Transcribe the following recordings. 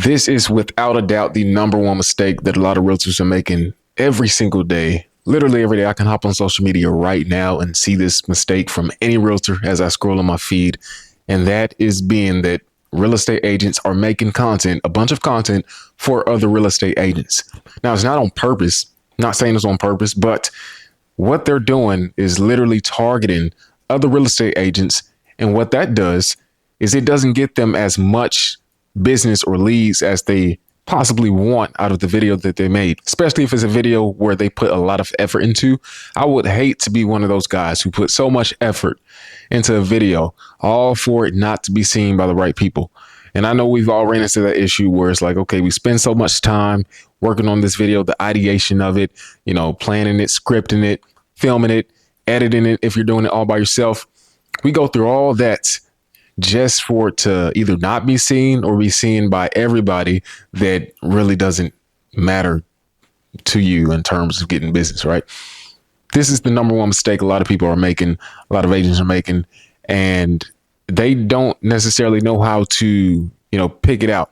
This is without a doubt the number one mistake that a lot of realtors are making every single day. Literally every day. I can hop on social media right now and see this mistake from any realtor as I scroll on my feed. And that is being that real estate agents are making content, a bunch of content for other real estate agents. Now, it's not on purpose, not saying it's on purpose, but what they're doing is literally targeting other real estate agents. And what that does is it doesn't get them as much business or leads as they possibly want out of the video that they made, especially if it's a video where they put a lot of effort into. I would hate to be one of those guys who put so much effort into a video, all for it not to be seen by the right people. And I know we've all ran into that issue where it's like, okay, we spend so much time working on this video, the ideation of it, planning it, scripting it, filming it, editing it. If you're doing it all by yourself, we go through all that just for it to either not be seen or be seen by everybody that really doesn't matter to you in terms of getting business, right? This is the number one mistake a lot of people are making, a lot of agents are making, and they don't necessarily know how to, pick it out.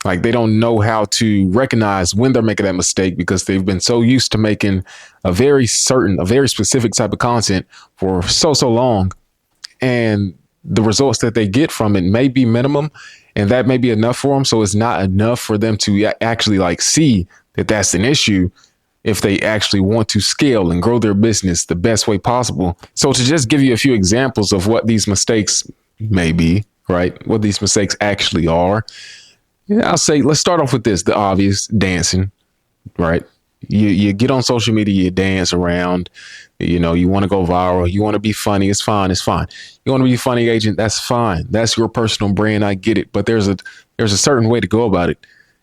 Like they don't know how to recognize when they're making that mistake because they've been so used to making a very specific type of content for so long. And the results that they get from it may be minimum, and that may be enough for them. So it's not enough for them to actually see that that's an issue if they actually want to scale and grow their business the best way possible. So to just give you a few examples of what these mistakes may be, right? What these mistakes actually are. I'll say, let's start off with this, the obvious, dancing, right? You get on social media, you dance around, you want to go viral, you want to be funny, it's fine. You want to be a funny agent, that's fine. That's your personal brand, I get it. But there's a certain way to go about it.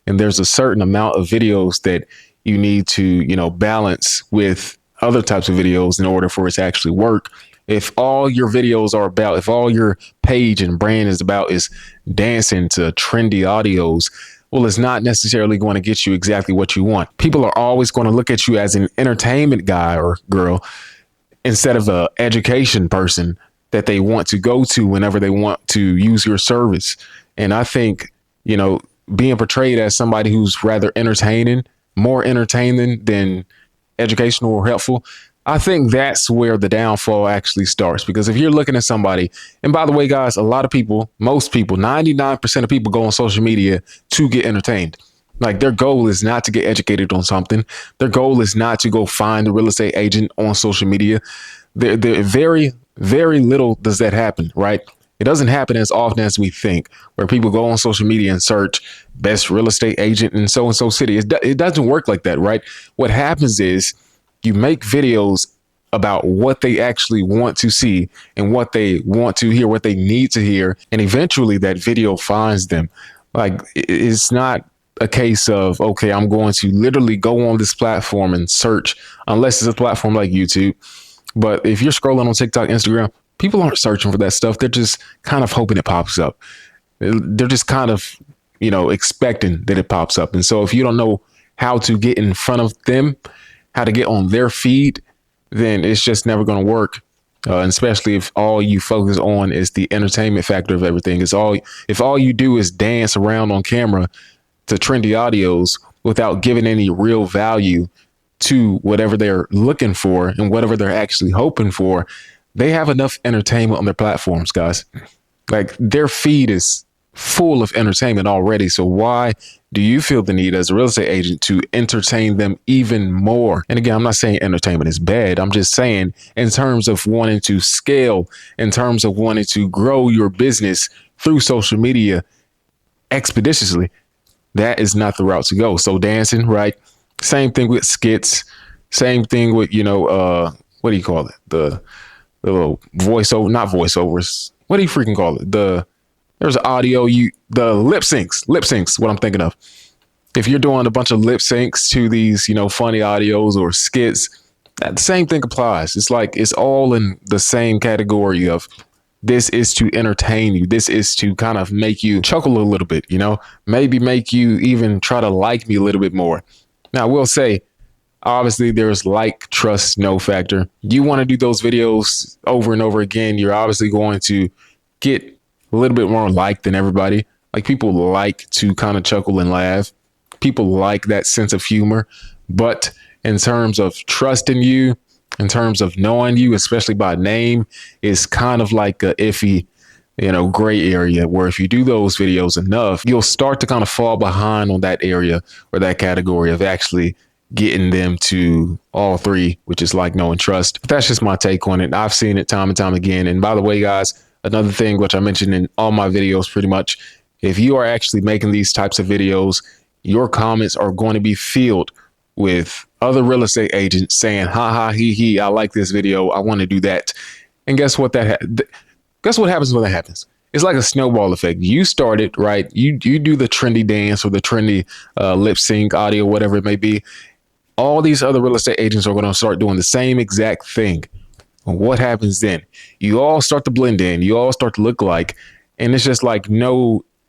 And there's a certain amount of videos that you need to, balance with other types of videos in order for it to actually work. If all your videos are about, if all your page and brand is about is dancing to trendy audios, well, it's not necessarily going to get you exactly what you want. People are always going to look at you as an entertainment guy or girl instead of an education person that they want to go to whenever they want to use your service. And I think, being portrayed as somebody who's rather entertaining, more entertaining than educational or helpful, I think that's where the downfall actually starts. Because if you're looking at somebody, and by the way, guys, a lot of people, most people, 99% of people go on social media to get entertained. Like their goal is not to get educated on something. Their goal is not to go find a real estate agent on social media. They're very, very little does that happen, right? It doesn't happen as often as we think, where people go on social media and search best real estate agent in so-and-so city. It doesn't work like that, right? What happens is you make videos about what they actually want to see and what they want to hear, what they need to hear. And eventually that video finds them. Like it's not a case of, okay, I'm going to literally go on this platform and search, unless it's a platform like YouTube. But if you're scrolling on TikTok, Instagram, people aren't searching for that stuff. They're just kind of hoping it pops up. They're just kind of, expecting that it pops up. And so if you don't know how to get in front of them, how to get on their feed, then it's just never going to work. And especially if all you focus on is the entertainment factor of everything. If all you do is dance around on camera to trendy audios without giving any real value to whatever they're looking for and whatever they're actually hoping for, they have enough entertainment on their platforms, guys. Like their feed is full of entertainment already. So why do you feel the need as a real estate agent to entertain them even more? And again, I'm not saying entertainment is bad. I'm just saying in terms of wanting to scale, in terms of wanting to grow your business through social media expeditiously, that is not the route to go. So dancing, right? Same thing with skits. Same thing with, what do you call it? The little voiceover, not voiceovers. What do you freaking call it? There's audio, the lip syncs, what I'm thinking of. If you're doing a bunch of lip syncs to these, funny audios or skits, that same thing applies. It's like, it's all in the same category of this is to entertain you. This is to kind of make you chuckle a little bit, maybe make you even try to like me a little bit more. Now, I will say, obviously there's like, trust, no factor. You want to do those videos over and over again. You're obviously going to get a little bit more like than everybody. Like, people like to kind of chuckle and laugh. People like that sense of humor. But in terms of trusting you, in terms of knowing you, especially by name, is kind of like a iffy, gray area where if you do those videos enough, you'll start to kind of fall behind on that area or that category of actually getting them to all three, which is like, know, and trust. But that's just my take on it. I've seen it time and time again. And by the way, guys, another thing which I mentioned in all my videos pretty much, if you are actually making these types of videos, your comments are going to be filled with other real estate agents saying, ha ha, he, I like this video, I want to do that. And guess what guess what happens when that happens? It's like a snowball effect. You start it, right? You do the trendy dance or the trendy lip sync audio, whatever it may be. All these other real estate agents are going to start doing the same exact thing. What happens then? You all start to blend in. You all start to look like, and it's just like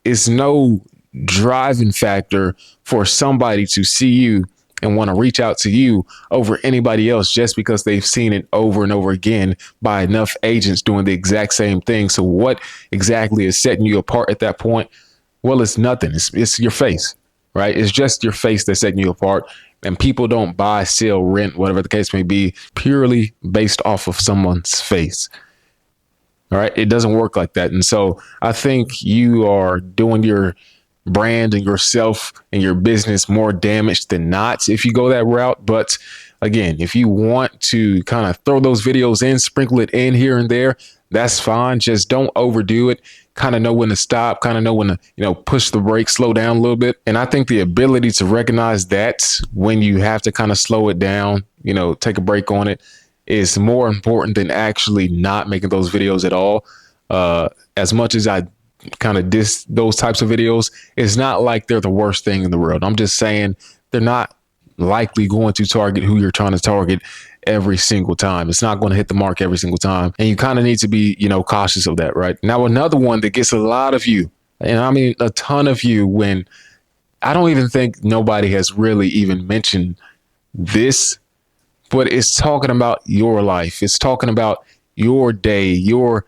it's no driving factor for somebody to see you and want to reach out to you over anybody else just because they've seen it over and over again by enough agents doing the exact same thing. So what exactly is setting you apart at that point? Well, it's nothing. It's your face, right? It's just your face that's setting you apart. And people don't buy, sell, rent, whatever the case may be, purely based off of someone's face. All right. It doesn't work like that. And so I think you are doing your brand and yourself and your business more damage than not if you go that route. But again, if you want to kind of throw those videos in, sprinkle it in here and there, that's fine. Just don't overdo it. Kind of know when to stop, kind of know when to, push the brakes, slow down a little bit. And I think the ability to recognize that when you have to kind of slow it down, take a break on it, is more important than actually not making those videos at all. As much as I kind of diss those types of videos, it's not like they're the worst thing in the world. I'm just saying they're not likely going to target who you're trying to target every single time. It's not going to hit the mark every single time. And you kind of need to be, cautious of that, right? Now, another one that gets a lot of you, and I mean a ton of you, when I don't even think nobody has really even mentioned this, but it's talking about your life. It's talking about your day, your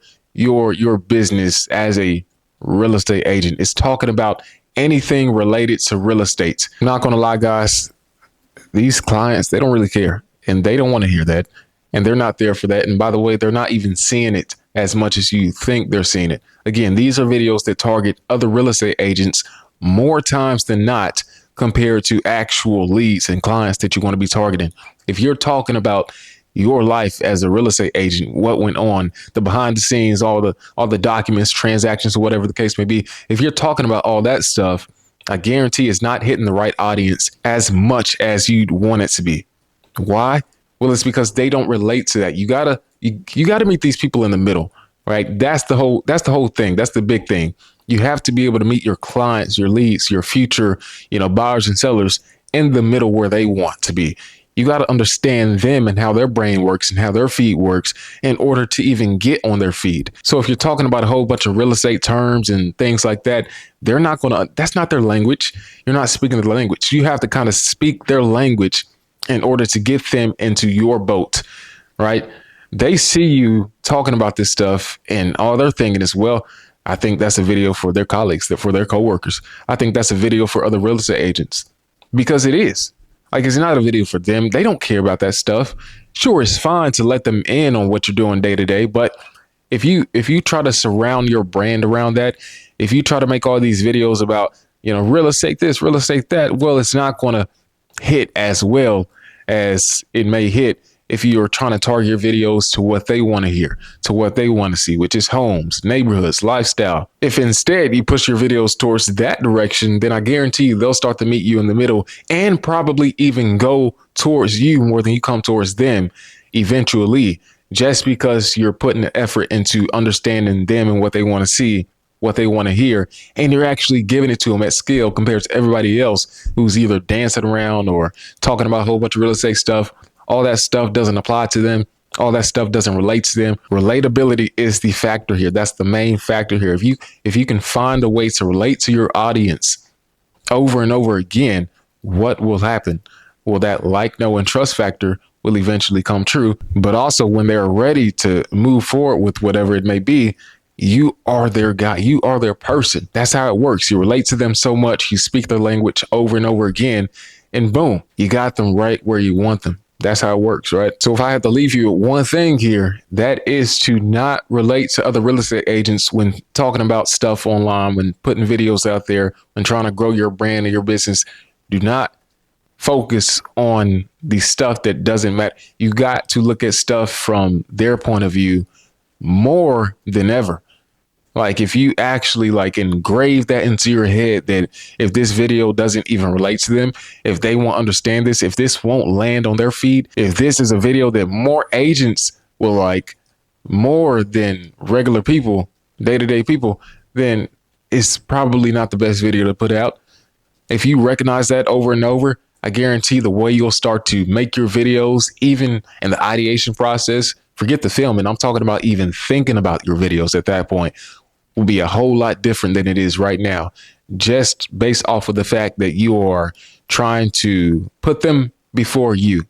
business as a real estate agent. It's talking about anything related to real estate. I'm not going to lie, guys. These clients, they don't really care, and they don't want to hear that, and they're not there for that. And by the way, they're not even seeing it as much as you think they're seeing it. Again, these are videos that target other real estate agents more times than not compared to actual leads and clients that you want to be targeting. If you're talking about your life as a real estate agent, what went on, the behind the scenes, all the documents, transactions, or whatever the case may be, if you're talking about all that stuff, I guarantee it's not hitting the right audience as much as you'd want it to be. Why? Well, it's because they don't relate to that. You gotta meet these people in the middle, right? That's the whole thing. That's the big thing. You have to be able to meet your clients, your leads, your future, buyers and sellers in the middle where they want to be. You got to understand them and how their brain works and how their feed works in order to even get on their feed. So if you're talking about a whole bunch of real estate terms and things like that, that's not their language. You're not speaking the language. You have to kind of speak their language in order to get them into your boat, right? They see you talking about this stuff and all they're thinking is, well, I think that's a video for their colleagues, for their coworkers. I think that's a video for other real estate agents, because it is. Like, it's not a video for them. They don't care about that stuff. Sure, it's fine to let them in on what you're doing day to day, but if you try to surround your brand around that, if you try to make all these videos about, real estate this, real estate that, well, it's not going to hit as well as it may hit if you're trying to target your videos to what they want to hear, to what they want to see, which is homes, neighborhoods, lifestyle. If instead you push your videos towards that direction, then I guarantee you they'll start to meet you in the middle and probably even go towards you more than you come towards them eventually, just because you're putting the effort into understanding them and what they want to see, what they want to hear, and you're actually giving it to them at scale compared to everybody else who's either dancing around or talking about a whole bunch of real estate stuff. All that stuff doesn't apply to them. All that stuff doesn't relate to them. Relatability is the factor here. That's the main factor here. If you can find a way to relate to your audience over and over again, what will happen? Well, that like, know, and trust factor will eventually come true. But also when they're ready to move forward with whatever it may be, you are their guy. You are their person. That's how it works. You relate to them so much. You speak their language over and over again, and boom, you got them right where you want them. That's how it works, right? So if I had to leave you with one thing here, that is to not relate to other real estate agents when talking about stuff online, when putting videos out there, when trying to grow your brand and your business. Do not focus on the stuff that doesn't matter. You got to look at stuff from their point of view more than ever. Like if you actually like engrave that into your head that if this video doesn't even relate to them, if they won't understand this, if this won't land on their feed, if this is a video that more agents will like more than regular people, day-to-day people, then it's probably not the best video to put out. If you recognize that over and over, I guarantee the way you'll start to make your videos, even in the ideation process, forget the filming, I'm talking about even thinking about your videos at that point, will be a whole lot different than it is right now, just based off of the fact that you are trying to put them before you.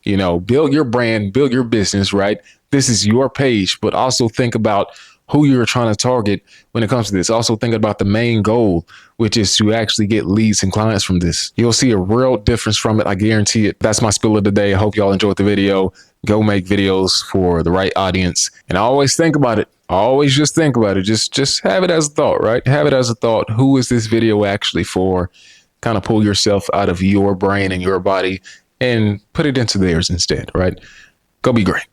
You know, build your brand, build your business, right? This is your page, but also think about who you're trying to target when it comes to this. Also think about the main goal, which is to actually get leads and clients from this. You'll see a real difference from it. I guarantee it. That's my spill of the day. I hope y'all enjoyed the video. Go make videos for the right audience. And I always think about it. I always just think about it. Just have it as a thought, right? Have it as a thought. Who is this video actually for? Kind of pull yourself out of your brain and your body and put it into theirs instead, right? Go be great.